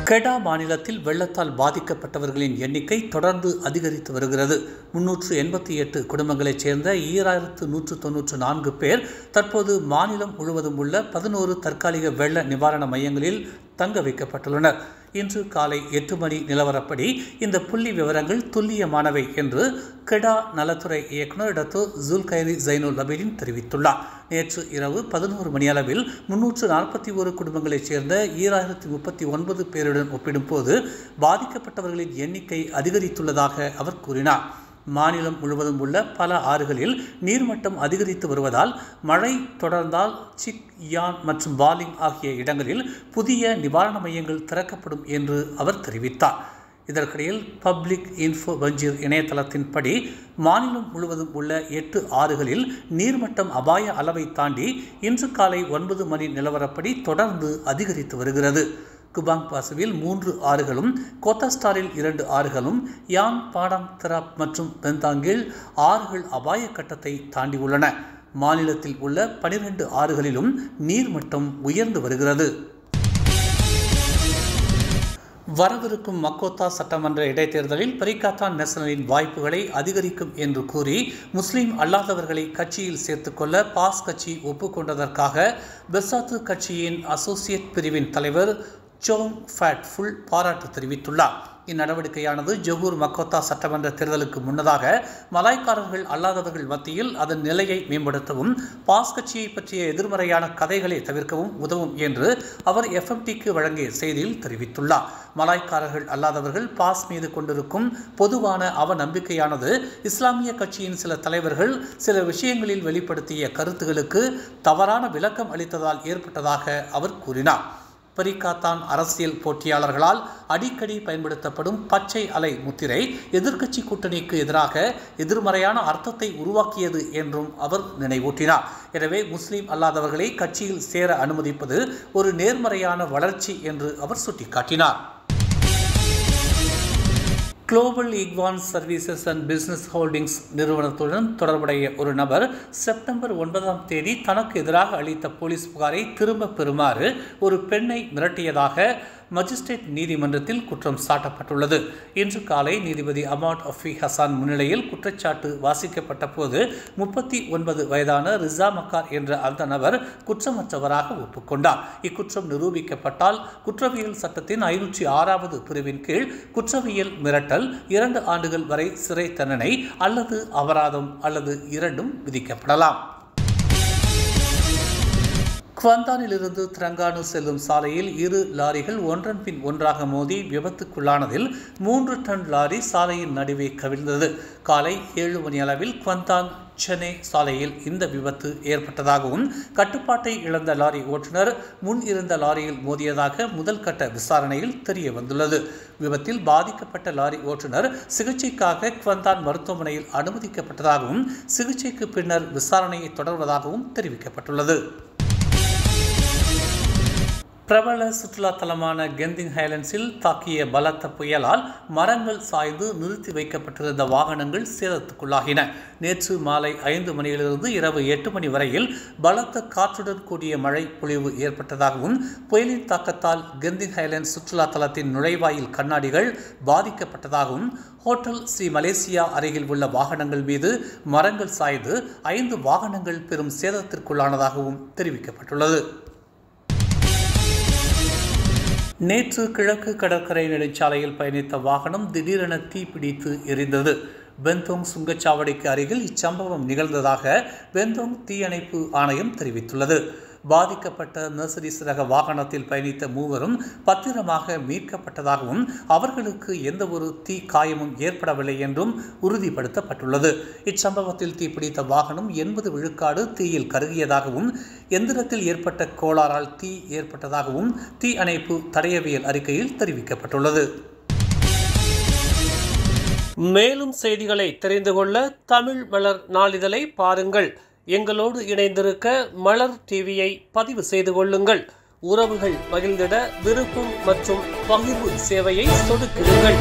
கெடா மாநிலத்தில் வெள்ளத்தால் பாதிக்கப்பட்டவர்களின் எண்ணிக்கை தொடர்ந்து அதிகரித்து வருகிறது. 388 குடும்பங்களைச் சேர்ந்த 2194 பேர் தற்போது மாநிலம் முழுவதும் உள்ள 11 தற்காலிக வெள்ள நிவாரண மையங்களில் தங்க வைக்கப்பட்டுள்ளனர். இன்று காலை 8 மணி நிலவரப்படி இந்த புள்ளி விவரங்கள் துல்லியமானவை என்று கெடா நலத்துறை இயக்குநர் டாக்டர் ஜுல்கைரி ஜைனுல் அபீடின் தெரிவித்துள்ளார். நேற்று இரவு 11 மணியளவில் 341 குடும்பங்களைச் சேர்ந்த 2039 பேருடன் ஒப்பிடும்போது பாதிக்கப்பட்டவர்களின் எண்ணிக்கை அதிகரித்துள்ளதாக அவர் கூறினார். மாநிலம் முழுவதும் உள்ள பல ஆறுகளில் நீர்மட்டம் அதிகரித்து வருவதால் மழை தொடர்ந்தால் சிக், யான் மற்றும் பாலிங் ஆகிய இடங்களில் புதிய நிவாரண மையங்கள் திறக்கப்படும் என்று அவர் தெரிவித்தார். இதற்கிடையில் பப்ளிக் இன்ஃபோ பஞ்சீர் இணையதளத்தின்படி மாநிலம் முழுவதும் உள்ள 8 ஆறுகளில் நீர்மட்டம் அபாய அளவை தாண்டி இன்று காலை 9 மணி நிலவரப்படி தொடர்ந்து அதிகரித்து வருகிறது. குபாங் பாசுவில் 3 ஆறுகளும், கோத்தாஸ்டாரில் 2 ஆறுகளும், யான், பாடாங், திராப் மற்றும் பெந்தாங்கில் ஆறுகள் அபாய கட்டத்தை தாண்டியுள்ளன. மாநிலத்தில் உள்ள 12 ஆறுகளிலும் நீர்மட்டம் உயர்ந்து வருகிறது. வரவிருக்கும் மக்கோத்தா சட்டமன்ற இடைத்தேர்தலில் பரிகாத்தான் நேஷனலின் வாய்ப்புகளை அதிகரிக்கும் என்று கூறி முஸ்லிம் அல்லாதவர்களை கட்சியில் சேர்த்துக்கொள்ள பாஸ் கட்சி ஒப்புக்கொண்டதற்காக பெர்சாத்து கட்சியின் அசோசியேட் பிரிவின் தலைவர் சோங் ஃபேட் ஃபுல் பாராட்டு தெரிவித்துள்ளார். இந்நடவடிக்கையானது ஜொகூர் மக்கோத்தா சட்டமன்ற தேர்தலுக்கு முன்னதாக மலாய்க்காரர்கள் அல்லாதவர்கள் மத்தியில் அதன் நிலையை மேம்படுத்தவும் பாஸ் கட்சியை பற்றிய எதிர்மறையான கதைகளை தவிர்க்கவும் உதவும் என்று அவர் FMTக்கு வழங்கிய செய்தியில் தெரிவித்துள்ளார். மலாய்க்காரர்கள் அல்லாதவர்கள் பாஸ் மீது கொண்டிருக்கும் பொதுவான அவநம்பிக்கையானது இஸ்லாமிய கட்சியின் சில தலைவர்கள் சில விஷயங்களில் வெளிப்படுத்திய கருத்துகளுக்கு தவறான விளக்கம் அளித்ததால் ஏற்பட்டதாக அவர் கூறினார். பரிகாத்தான் அரசியல் போட்டியாளர்களால் அடிக்கடி பயன்படுத்தப்படும் பச்சை அலை முத்திரை எதிர்க்கட்சி கூட்டணிக்கு எதிராக எதிர்மறையான அர்த்தத்தை உருவாக்கியது என்றும் அவர் நினைவூட்டினார். எனவே முஸ்லிம் அல்லாதவர்களை கட்சியில் சேர அனுமதிப்பது ஒரு நேர்மறையான வளர்ச்சி என்று அவர் சுட்டிக்காட்டினார். குளோபல் ஈக்வான்ஸ் சர்வீசஸ் அண்ட் பிசினஸ் ஹோல்டிங்ஸ் நிறுவனத்துடன் தொடர்புடைய ஒரு நபர் செப்டம்பர் 9ஆம் தேதி தனக்கு எதிராக அளித்த போலீஸ் புகாரை திரும்ப பெறுமாறு ஒரு பெண்ணை மிரட்டியதாக மஜிஸ்ட்ரேட் நீதிமன்றத்தில் குற்றம் சாட்டப்பட்டுள்ளது. இன்று காலை நீதிபதி அமாட் அஃபி ஹசான் முன்னிலையில் குற்றச்சாட்டு வாசிக்கப்பட்ட போது 39 வயதான ரிசா மக்கார் என்ற அந்த நபர் குற்றமற்றவராக ஒப்புக்கொண்டார். இக்குற்றம் நிரூபிக்கப்பட்டால் குற்றவியல் சட்டத்தின் 506வது பிரிவின் கீழ் குற்றவியல் மிரட்டல் 2 ஆண்டுகள் வரை சிறை தண்டனை அல்லது அபராதம் அல்லது இரண்டும் விதிக்கப்படலாம். குவாந்தானிலிருந்து திரங்கானு செல்லும் சாலையில் 2 லாரிகள் ஒன்றன் பின் ஒன்றாக மோதி விபத்துக்குள்ளானதில் 3 டன் லாரி சாலையின் நடுவே கவிழ்ந்தது. காலை 7 மணி அளவில் குவாந்தான் சென்னை சாலையில் இந்த விபத்து ஏற்பட்டதாகவும் கட்டுப்பாட்டை இழந்த லாரி ஓட்டுநர் முன் இருந்த லாரியில் மோதியதாக முதல் கட்ட விசாரணையில் தெரிய வந்துள்ளது. விபத்தில் பாதிக்கப்பட்ட லாரி ஓட்டுநர் சிகிச்சைக்காக குவாந்தான் மருத்துவமனையில் அனுமதிக்கப்பட்டதாகவும் சிகிச்சைக்கு பின்னர் விசாரணையை தொடர்வதாகவும் தெரிவிக்கப்பட்டுள்ளது. பிரபல சுற்றுலா தலமான கெந்திங் ஹைலண்ட்ஸில் தாக்கிய பலத்த புயலால் மரங்கள் சாய்ந்து நிறுத்தி வைக்கப்பட்டிருந்த வாகனங்கள் சேதத்துக்குள்ளாகின. நேற்று மாலை 5 மணியிலிருந்து இரவு 8 மணி வரையில் பலத்த காற்றுடன் கூடிய மழை பொழிவு ஏற்பட்டதாகவும் புயலின் தாக்கத்தால் கெந்திங் ஹைலண்ட்ஸ் சுற்றுலா தலத்தின் நுழைவாயில் கண்ணாடிகள் பாதிக்கப்பட்டதாகவும் ஹோட்டல் ஸ்ரீ மலேசியா அருகில் உள்ள வாகனங்கள் மீது மரங்கள் சாய்ந்து 5 வாகனங்கள் பெரும் சேதத்திற்குள்ளானதாகவும் தெரிவிக்கப்பட்டுள்ளது. நேற்று கிழக்கு கடற்கரை நெடுஞ்சாலையில் பயணித்த வாகனம் திடீரென தீப்பிடித்து எரிந்தது. பெந்தோங் சுங்கச்சாவடிக்கு அருகில் இச்சம்பவம் நிகழ்ந்ததாக பெந்தோங் தீயணைப்பு ஆணையம் தெரிவித்துள்ளது. பாதிக்கப்பட்ட மெர்சிடிஸ் ரக வாகனத்தில் பயணித்த 3வரும் பத்திரமாக மீட்கப்பட்டதாகவும் அவர்களுக்கு எந்த ஒரு தீ காயமும் ஏற்படவில்லை என்றும் உறுதிப்படுத்தப்பட்டுள்ளது. இச்சம்பவத்தில் தீப்பிடித்த வாகனம் 80 விழுக்காடு தீயில் கருகியதாகவும் எந்திரத்தில் ஏற்பட்ட கோளாறால் தீ ஏற்பட்டதாகவும் தீ அணைப்பு தடயவியல் அறிக்கையில் தெரிவிக்கப்பட்டுள்ளது. மேலும் செய்திகளை தெரிந்து கொள்ள தமிழ் மலர் நாளிதழை பாருங்கள். எங்களோடு இணைந்திருக்க மலர் டிவியை பதிவு செய்து கொள்ளுங்கள். உறவுகள் மகிழ்ந்திட விருப்பம் மற்றும் பகிர்வு சேவையை சொடுக்கிடுங்கள்.